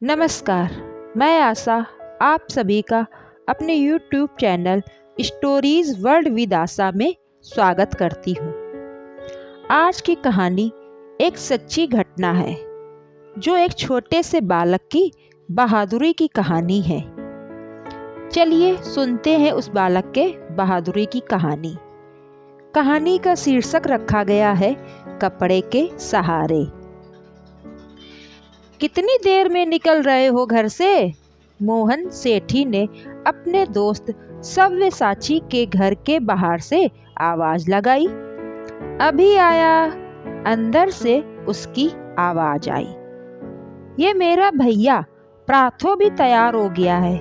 नमस्कार। मैं आशा आप सभी का अपने YouTube channel stories world with Asha में स्वागत करती हूँ। आज की कहानी एक सच्ची घटना है जो एक छोटे से बालक की बहादुरी की कहानी है। चलिए सुनते हैं उस बालक के बहादुरी की कहानी। कहानी का शीर्षक रखा गया है कपड़े के सहारे। कितनी देर में निकल रहे हो घर से? मोहन सेठी ने अपने दोस्त सव्यसाची के घर के बाहर से आवाज लगाई। अभी आया, अंदर से उसकी आवाज आई। ये मेरा भैया प्राथो भी तैयार हो गया है।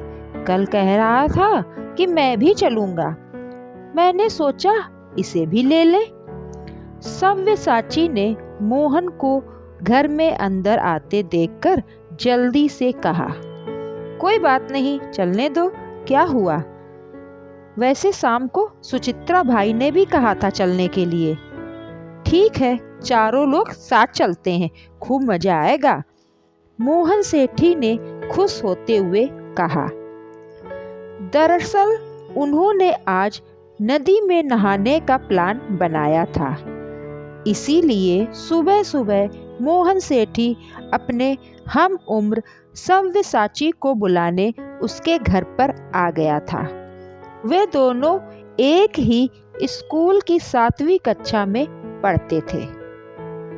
कल कह रहा था कि मैं भी चलूंगा। मैंने सोचा इसे भी ले ले। सव्यसाची ने मोहन को घर में अंदर आते देखकर जल्दी से कहा, कोई बात नहीं, चलने दो, क्या हुआ? वैसे शाम को सुचित्रा भाई ने भी कहा था चलने के लिए। ठीक है, चारों लोग साथ चलते हैं, खूब मजा आएगा, मोहन सेठी ने खुश होते हुए कहा। दरअसल उन्होंने आज नदी में नहाने का प्लान बनाया था, इसीलिए सुबह सुबह मोहन सेठी अपने हम उम्र सव्यसाची को बुलाने उसके घर पर आ गया था। वे दोनों एक ही स्कूल की 7वीं कक्षा में पढ़ते थे।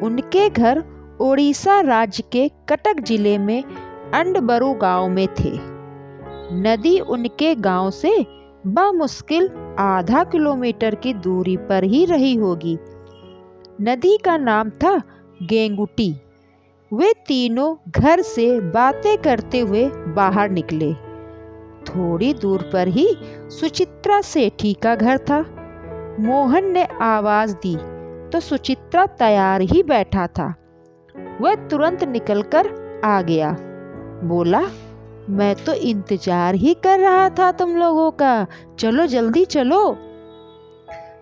उनके घर ओडिशा राज्य के कटक जिले में अंडबरू गांव में थे। नदी उनके गांव से बमुश्किल आधा किलोमीटर की दूरी पर ही रही होगी। नदी का नाम था गेंगुटी। वे तीनों घर से बातें करते हुए बाहर निकले। थोड़ी दूर पर ही सुचित्रा सेठी का घर था। मोहन ने आवाज दी तो सुचित्रा तैयार ही बैठा था। वह तुरंत निकलकर आ गया। बोला, मैं तो इंतजार ही कर रहा था तुम लोगों का, चलो जल्दी चलो।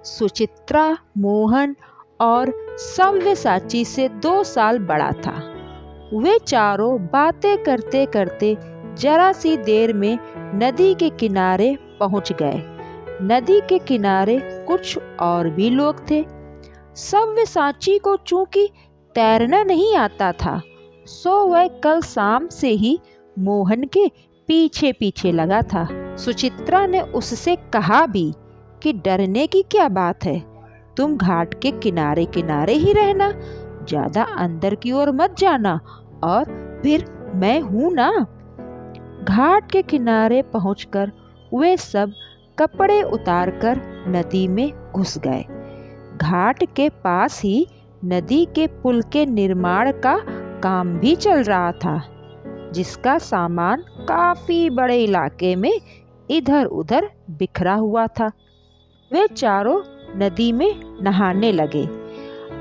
सुचित्रा मोहन और सव्यसाची से 2 साल बड़ा था। वे चारों बातें करते करते जरा सी देर में नदी के किनारे पहुंच गए। नदी के किनारे कुछ और भी लोग थे। सव्यसाची को चूंकि तैरना नहीं आता था, सो वह कल शाम से ही मोहन के पीछे पीछे लगा था। सुचित्रा ने उससे कहा भी कि डरने की क्या बात है, तुम घाट के किनारे किनारे ही रहना, ज्यादा अंदर की ओर मत जाना, और फिर मैं हूं ना। घाट के किनारे पहुंचकर वे सब कपड़े उतारकर नदी में घुस गए। घाट के पास ही नदी के पुल के निर्माण का काम भी चल रहा था, जिसका सामान काफी बड़े इलाके में इधर उधर बिखरा हुआ था। वे चारों नदी में नहाने लगे।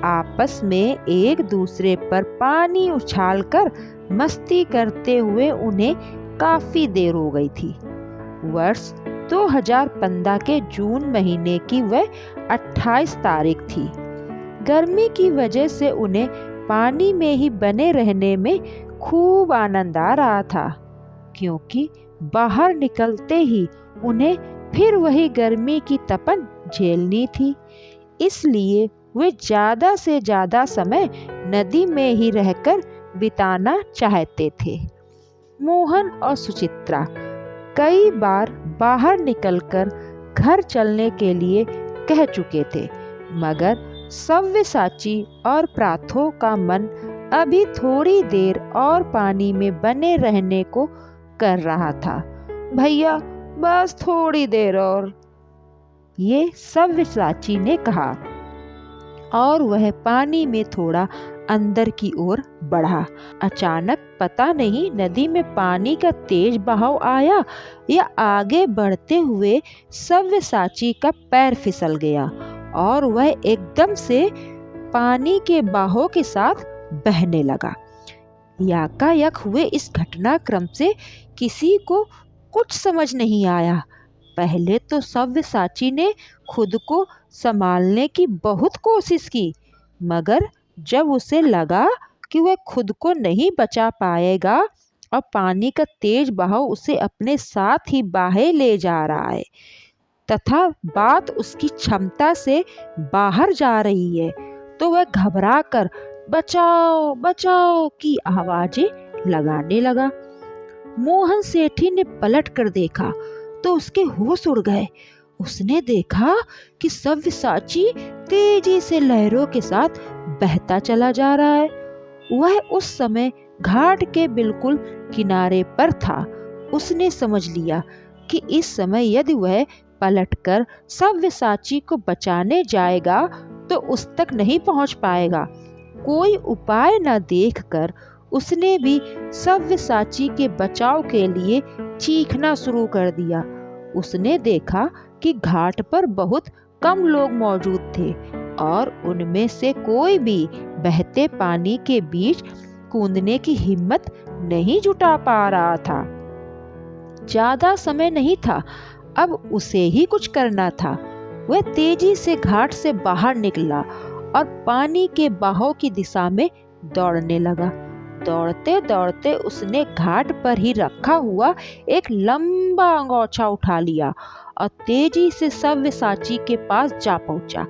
आपस में एक दूसरे पर पानी उछालकर मस्ती करते हुए उन्हें काफी देर हो गई थी। वर्ष 2015 के जून महीने की वह 28 तारीख थी। गर्मी की वजह से उन्हें पानी में ही बने रहने में खूब आनंद आ रहा था, क्योंकि बाहर निकलते ही उन्हें फिर वही गर्मी की तपन झेलनी थी। इसलिए वे ज्यादा से ज्यादा समय नदी में ही रहकर बिताना चाहते थे। मोहन और सुचित्रा कई बार बाहर निकलकर घर चलने के लिए कह चुके थे, मगर सव्यसाची और प्राथो का मन अभी थोड़ी देर और पानी में बने रहने को कर रहा था। भैया बस थोड़ी देर और, ये सव्यसाची ने कहा, और वह पानी में थोड़ा अंदर की ओर बढ़ा। अचानक पता नहीं नदी में पानी का तेज बहाव आया या आगे बढ़ते हुए सव्यसाची का पैर फिसल गया और वह एकदम से पानी के बहाव के साथ बहने लगा। याकायक हुए इस घटनाक्रम से किसी को कुछ समझ नहीं आया। पहले तो सव्यसाची ने खुद को संभालने की बहुत कोशिश की, मगर जब उसे लगा कि वह खुद को नहीं बचा पाएगा और पानी का तेज बहाव उसे अपने साथ ही बाहे ले जा रहा है तथा बात उसकी क्षमता से बाहर जा रही है, तो वह घबराकर बचाओ बचाओ की आवाजें लगाने लगा। मोहन सेठी ने पलट कर देखा तो उसके होश उड़ गए। उसने देखा कि सव्यसाची तेजी से लहरों के साथ बहता चला जा रहा है। वह उस समय घाट के बिल्कुल किनारे पर था। उसने समझ लिया कि इस समय यदि वह पलटकर सव्यसाची को बचाने जाएगा तो उस तक नहीं पहुंच पाएगा। कोई उपाय न देखकर उसने भी सव्यसाची के बचाव के लिए चीखना शुरू कर दिया। उसने देखा कि घाट पर बहुत कम लोग मौजूद थे और उनमें से कोई भी बहते पानी के बीच कूदने की हिम्मत नहीं जुटा पा रहा था। ज्यादा समय नहीं था, अब उसे ही कुछ करना था। वह तेजी से घाट से बाहर निकला और पानी के बहाव की दिशा में दौड़ने लगा। दौड़ते दौड़ते उसने घाट पर ही रखा हुआ एक लंबा अंगोछा उठा लिया और तेजी से सव्यसाची के पास जा पहुंचा।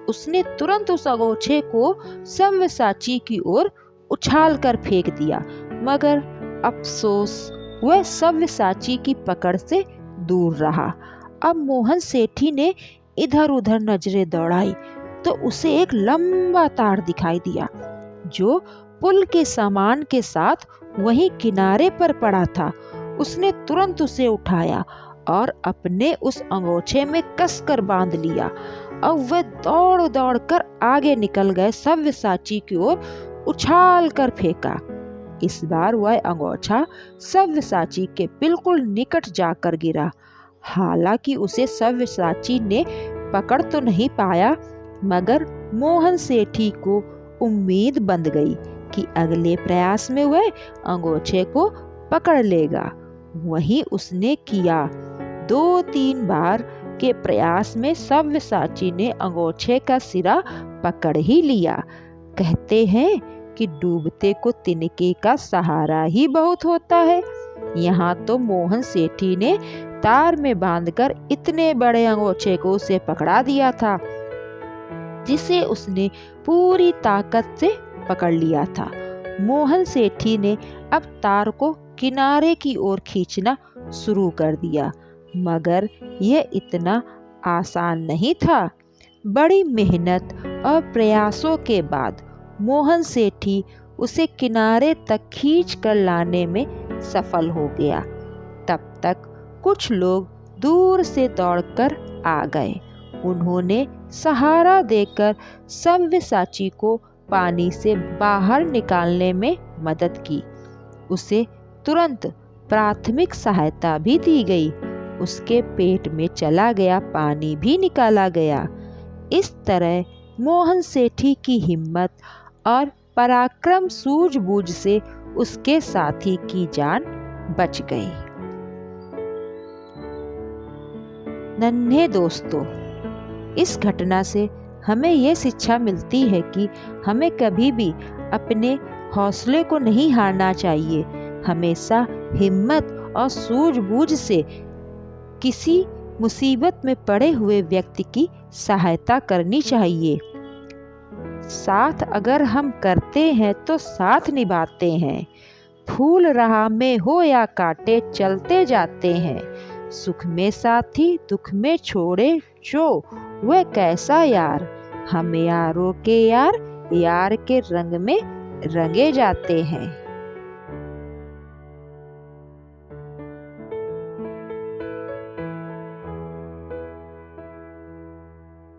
उसने तुरंत उस अंगोछे को सव्यसाची की ओर उछाल कर फेंक दिया, मगर अफसोस वह सव्यसाची की पकड़ से दूर रहा। अब मोहन सेठी ने इधर उधर नजरें दौड़ाई तो उसे एक लंबा तार दिखाई दिया जो पुल के सामान के साथ वहीं किनारे पर पड़ा था। उसने तुरंत उसे उठाया और अपने उस अंगोछे में कसकर बांध लिया। अब वह दौड़ दौड़ कर आगे निकल गए, सव्यसाची की ओर उछाल कर फेंका। इस बार वह अंगोछा सव्यसाची के बिल्कुल निकट जाकर गिरा। हालांकि उसे सव्यसाची ने पकड़ तो नहीं पाया, मगर मोहन सेठी को उम्मीद बंध गई कि अगले प्रयास में वह अंगोछे को पकड़ लेगा। वही उसने किया। 2-3 बार के प्रयास में सव्यसाची ने अंगोछे का सिरा पकड़ ही लिया। कहते हैं कि डूबते को तिनके का सहारा ही बहुत होता है। यहाँ तो मोहन सेठी ने तार में बांधकर इतने बड़े अंगोछे को उसे पकड़ा दिया था जिसे उसने पूरी ताकत से पकड़ लिया था। मोहन सेठी ने अब तार को किनारे की ओर खींचना शुरू कर दिया, मगर यह इतना आसान नहीं था। बड़ी मेहनत और प्रयासों के बाद मोहन सेठी उसे किनारे तक खींच कर लाने में सफल हो गया। तब तक कुछ लोग दूर से दौड़कर आ गए। उन्होंने सहारा देकर सव्यसाची को पानी से बाहर निकालने में मदद की। उसे तुरंत प्राथमिक सहायता भी दी गई। उसके पेट में चला गया पानी भी निकाला गया। इस तरह मोहन सेठी की हिम्मत और पराक्रम सूझबूझ से उसके साथी की जान बच गई। नन्हे दोस्तों, इस घटना से हमें यह शिक्षा मिलती है कि हमें कभी भी अपने हौसले को नहीं हारना चाहिए। हमेशा हिम्मत और सूझबूझ से किसी मुसीबत में पड़े हुए व्यक्ति की सहायता करनी चाहिए। साथ अगर हम करते हैं तो साथ निभाते हैं। फूल राह में हो या कांटे चलते जाते हैं। सुख में साथी दुख में छोड़े जो, वह कैसा यार। हम यारों के यार, यार के रंग में रंगे जाते हैं।